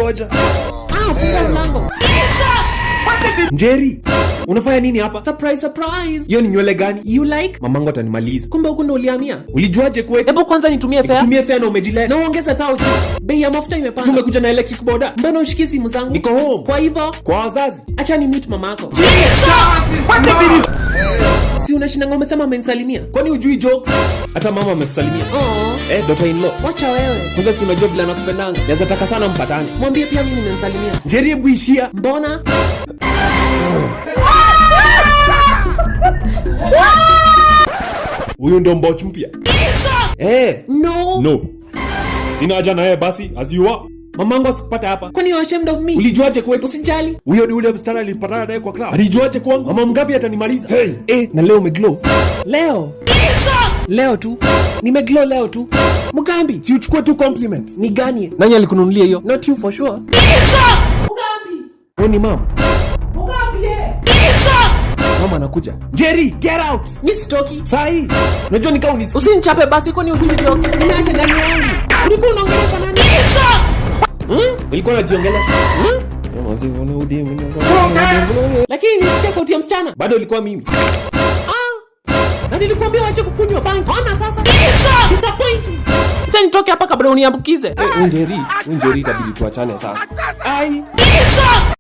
ngoja. Funga mlango. Njeri, unafanya nini hapa? Surprise. Hiyo ni nywele gani? You like? Mamangu atanimaliza. Kumbe huko ndo ulihamia. Ulijuaje kwetu? Hebu kwanza nitumie fare. Tumie fare na umejileta. Na ongeza thao. Bei ya mafuta imepanda. Si umekuja na electric boda? Mbona ushiki simu zangu? Niko home. Kwa hivyo, Kwa wazazi. acha ni meet mamako. Si unashinda ngome sema amenisalimia. Kwani hujui joke? Hata mama amekusalimia. Daughter in law. Wacha wewe. Kwanza si unajua vile anakupendanga. Naweza taka sana mpatane. Mwambie pia mimi nimemsalimia. Njeri, hebu ishia. Mbona? Huyu ndo mboch mpya. No. Sina haja na yeye basi, as you are. Mamangu asikupata hapa. Kwani you ashamed of me? Ulijuaje kwetu? Usijali. Huyo ni ule mstari alipatana naye kwa club. Alijuaje kwangu? Mama mgapi atanimaliza? Na leo umeglow. Leo tu. Nimeglow leo tu. Mugambi, Si uchukue tu compliment. ni gani? Nani alikununulia hiyo? Not you for sure. Mugambi. Wewe ni mama. Mugambi. Mama anakuja. Jerry, get out. Mimi sitoki. Sahi. Unajua nikao ni Usinichape basi kwani ujui jokes. Nimeacha gani yangu. Ulikuwa unaongelea nani? Nilikuwa najiongelea. Lakini nilisikia sauti ya msichana. Bado ilikuwa mimi. Na nilikwambia waache kukunywa bangi. Ona sasa. Disappointing. Acha nitoke hapa kabla uniambukize. Njeri itabidi tuachane sasa. Ai.